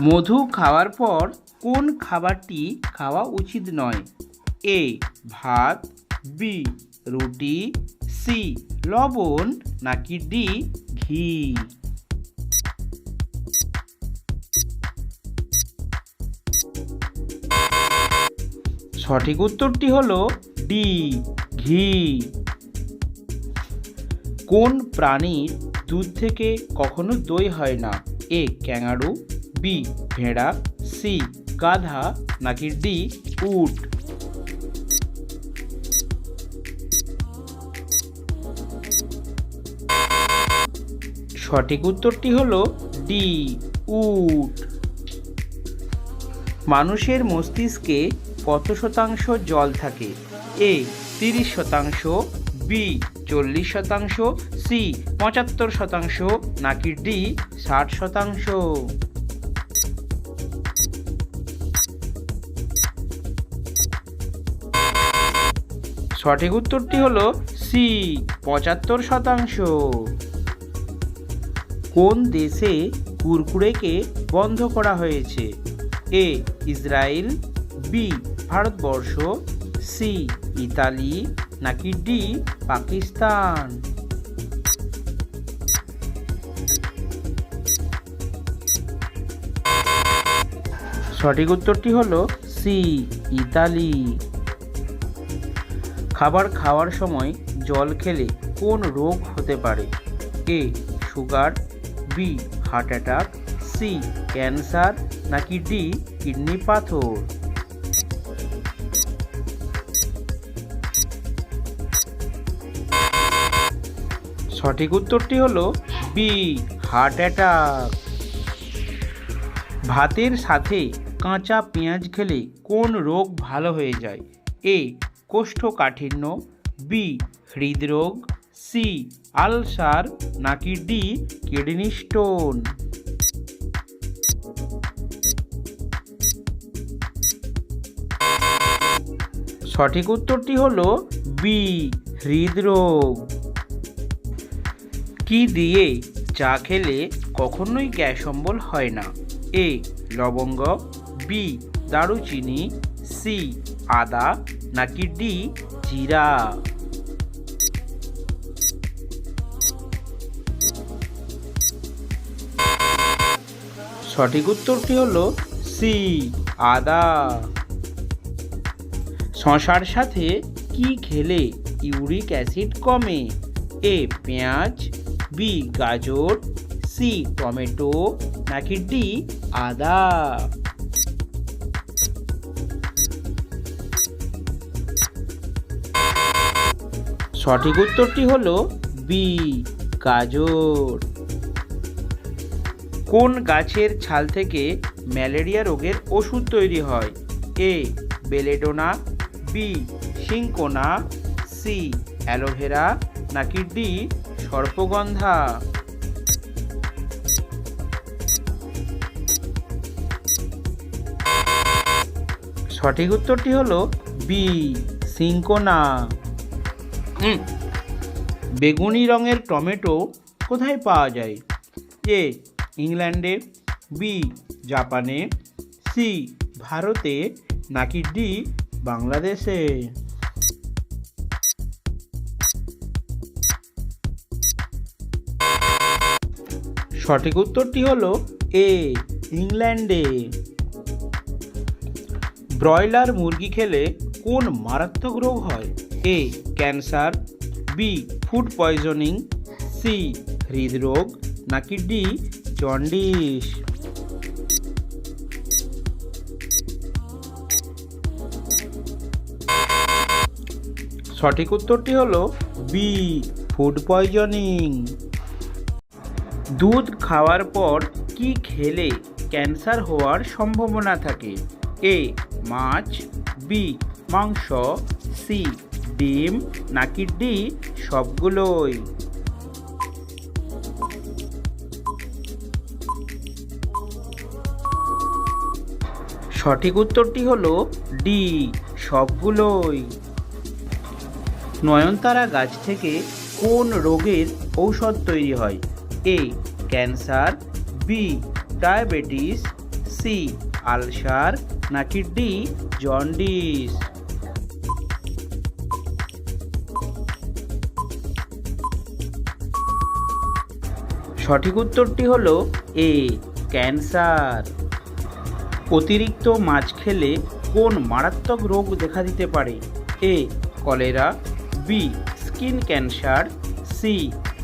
মধু খাওয়ার পর কোন খাবারটি খাওয়া উচিত নয়? এ ভাত, বি রুটি, সি লবণ, নাকি ডি ঘি? সঠিক উত্তরটি হলো ডি ঘি। কোন প্রাণীর দুধ থেকে কখনো দই হয় না? এ ক্যাঙারু, বি ভেড়া, সি গাধা, নাকি ডি উট? সঠিক উত্তরটি হলো ডি উট। মানুষের মস্তিষ্কে কত শতাংশ জল থাকে? এ 30%, বি 40%, সি 75%, নাকি ডি 60%? সঠিক উত্তরটি হলো সি 75%। কোন দেশে কুরকুরেকে বন্ধ করা হয়েছে? A Israel, B Bharatvarsha, C Italy, নাকি ডি পাকিস্তান? সঠিক উত্তরটি হলো সি ইতালি। খাবার খাওয়ার সময় জল খেলে কোন রোগ হতে পারে? A sugar, B heart attack, C cancer, নাকি ডি কিডনি পাথর? সঠিক উত্তরটি হলো বি হার্ট অ্যাটাক। ভাতের সাথে কাঁচা পেঁয়াজ খেলে কোন রোগ ভালো হয়ে যায়? এ কোষ্ঠকাঠিন্য, বি হৃদরোগ, সি আলসার, নাকি ডি কিডনি স্টোন? সঠিক উত্তরটি হলো বি হৃদরোগ। কি দিয়ে চা খেলে কখনোই গ্যাস অম্বল হয় না? এ লবঙ্গ, বি দারুচিনি, সি আদা, নাকি ডি জিরা? সঠিক উত্তরটি হলো সি আদা। শশার সাথে কি খেলে ইউরিক অ্যাসিড কমে? এ পেঁয়াজ, বি গাজর, সি টমেটো, নাকি ডি আদা? সঠিক উত্তরটি হলো বি গাজর। কোন গাছের ছাল থেকে ম্যালেরিয়া রোগের ওষুধ তৈরি হয়? A belladonna, B cinchona, C aloe vera, নাকি ডি সর্পগন্ধা? সঠিক উত্তরটি হলো বি সিঙ্কোনা। বেগুনি রঙের টমেটো কোথায় পাওয়া যায়? এ ইংল্যান্ডে, বি জাপানে, সি ভারতে, নাকি ডি বাংলাদেশে? সঠিক উত্তরটি হলো এ ইংল্যান্ডে। ব্রয়লার মুরগি খেলে কোন মারাত্মক রোগ হয়? A cancer, B food poisoning, C হৃদরোগ, নাকি ডি জন্ডিস? সঠিক উত্তরটি হলো বি ফুড পয়জনিং। দুধ খাওয়ার পর কি খেলে ক্যান্সার হওয়ার সম্ভাবনা থাকে? এ মাছ, বি মাংস, সি ডিম, নাকি ডি সবগুলোই? সঠিক উত্তরটি হলো ডি সবগুলোই। নয়নতারা গাছ থেকে কোন রোগের ঔষধ তৈরি হয়? A cancer, B diabetes, C ulcer নাকি ডি জন্ডিস? সঠিক উত্তরটি হলো এ ক্যান্সার। অতিরিক্ত মাছ খেলে কোন মারাত্মক রোগ দেখা দিতে পারে? A cholera, B skin cancer, C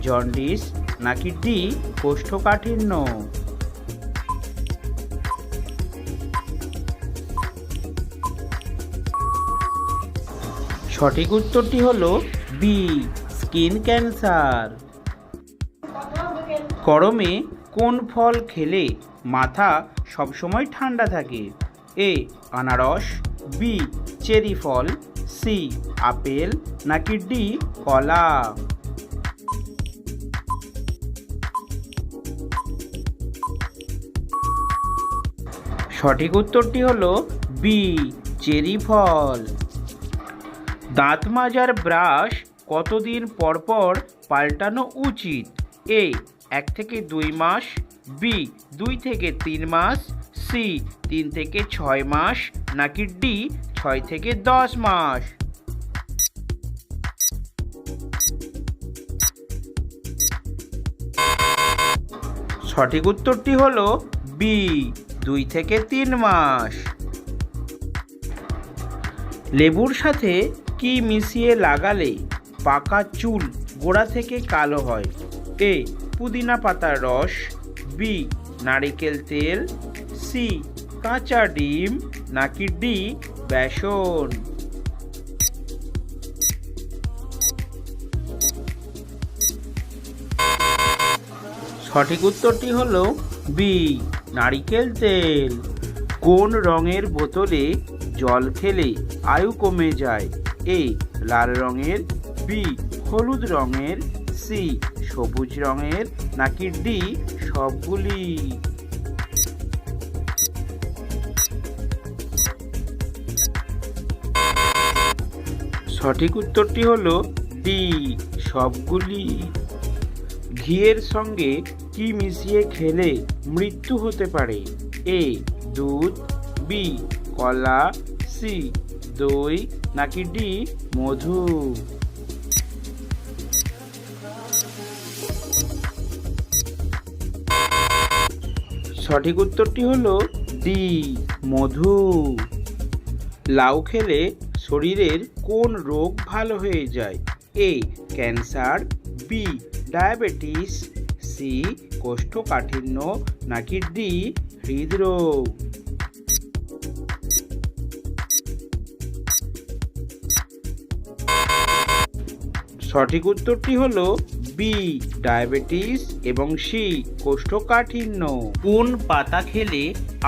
jaundice নাকি ডি কোষ্ঠকাঠিন্য? সঠিক উত্তরটি হলো বি স্কিন ক্যান্সার। গরমে কোন ফল খেলে মাথা সবসময় ঠান্ডা থাকে? এ আনারস, বি চেরি ফল, সি আপেল নাকি ডি কলা? সঠিক উত্তরটি হলো বি চেরি ফল। দাঁত মাজার ব্রাশ কতদিন পর পর পাল্টানো উচিত? এ 1 থেকে 2 মাস, বি 2 থেকে 3 মাস, সি 3 থেকে 6 মাস নাকি ডি 6 থেকে 10 মাস? সঠিক উত্তরটি হলো বি 2 থেকে 3 মাস। লেবুর সাথে কি মিশিয়ে লাগালে পাকা চুল গোড়া থেকে কালো হয়? এ পুদিনা পাতার রস, বি নারিকেল তেল, সি কাঁচা ডিম নাকি ডি বেসন? সঠিক উত্তরটি হলো বি নারিকেল তেল। কোন রঙের বোতলে জল খেলে আয়ু কমে যায়? এ লাল রঙের, বি হলুদ রঙের, সি সবুজ রঙের নাকি ডি সবগুলি? সঠিক উত্তরটি হলো ডি সবগুলি। ঘিয়ের সঙ্গে কি মিশিয়ে খেলে মৃত্যু হতে পারে? এ দুধ, বি কলা, সি দই নাকি ডি মধু? সঠিক উত্তরটি হলো ডি মধু। লাউ খেলে শরীরের কোন রোগ ভালো হয়ে যায়? A cancer, B diabetes, C কোষ্ঠকাঠিন্য নাকি ডি হৃদরোগ? সঠিক উত্তরটি হলো বি ডায়াবেটিস এবং সি কোষ্ঠকাঠিন্য। কোন পাতা খেলে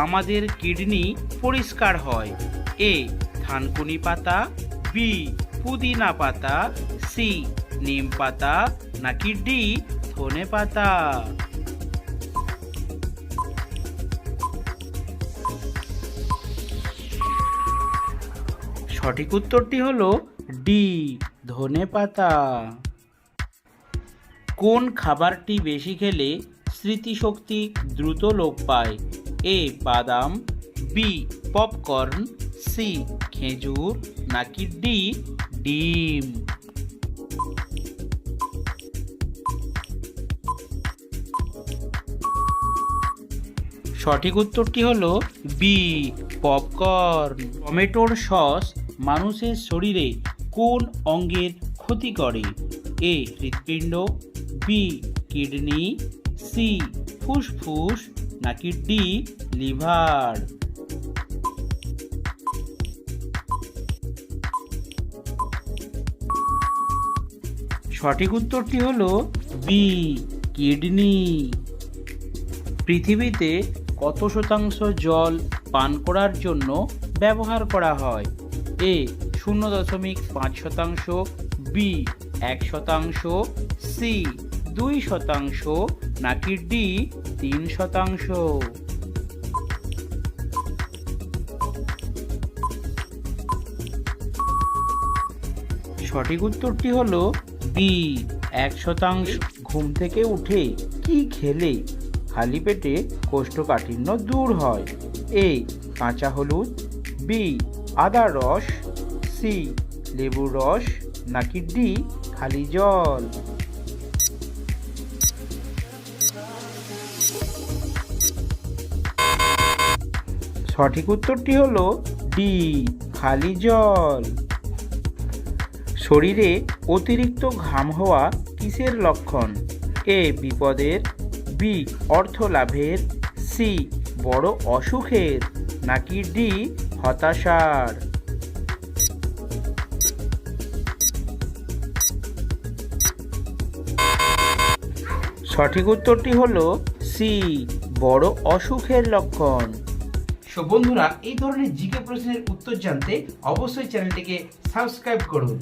আমাদের কিডনি পরিষ্কার হয়? এ থানকুনি পাতা, বি পুদিনা পাতা, সি নিম পাতা নাকি ডি ধনে পাতা? সঠিক উত্তরটি হলো ডি ধনে পাতা। কোন খাবারটি বেশি খেলে স্মৃতিশক্তি দ্রুত লোপ পায়? এ বাদাম, বি পপকর্ন, সি খেজুর নাকি ডি ডিম? সঠিক উত্তরটি হলো বি পপকর্ন। টমেটোর সস মানুষের শরীরে কোন অঙ্গের ক্ষতি করে? এ হৃৎপিণ্ড, বি কিডনি, সি ফুসফুস নাকি ডি লিভার? সঠিক উত্তরটি হলো বি কিডনি। পৃথিবীতে কত শতাংশ জল পান করার জন্য ব্যবহার করা হয়? এ 0.5%, বি 1%, সি 2% নাকি ডি 3%? সঠিক উত্তরটি হলো বি 1%। ঘুম থেকে উঠে কি খেলে খালি পেটে কোষ্ঠকাঠিন্য দূর হয়? এ কাঁচা হলুদ, বি আদার রস, সি লেবুর রস, নাকি ডি খালি জল? সঠিক উত্তরটি হলো ডি খালি জল। শরীরে অতিরিক্ত ঘাম হওয়া কিসের লক্ষণ? এ বিপদের, বি অর্থ লাভের, সি বড় অসুখের, নাকি ডি হতাশার? সঠিক উত্তরটি হলো সি বড় অসুখের লক্ষণ। সো বন্ধুরা, এই ধরনের জিকে প্রশ্নের উত্তর জানতে অবশ্যই চ্যানেলটিকে সাবস্ক্রাইব করুন।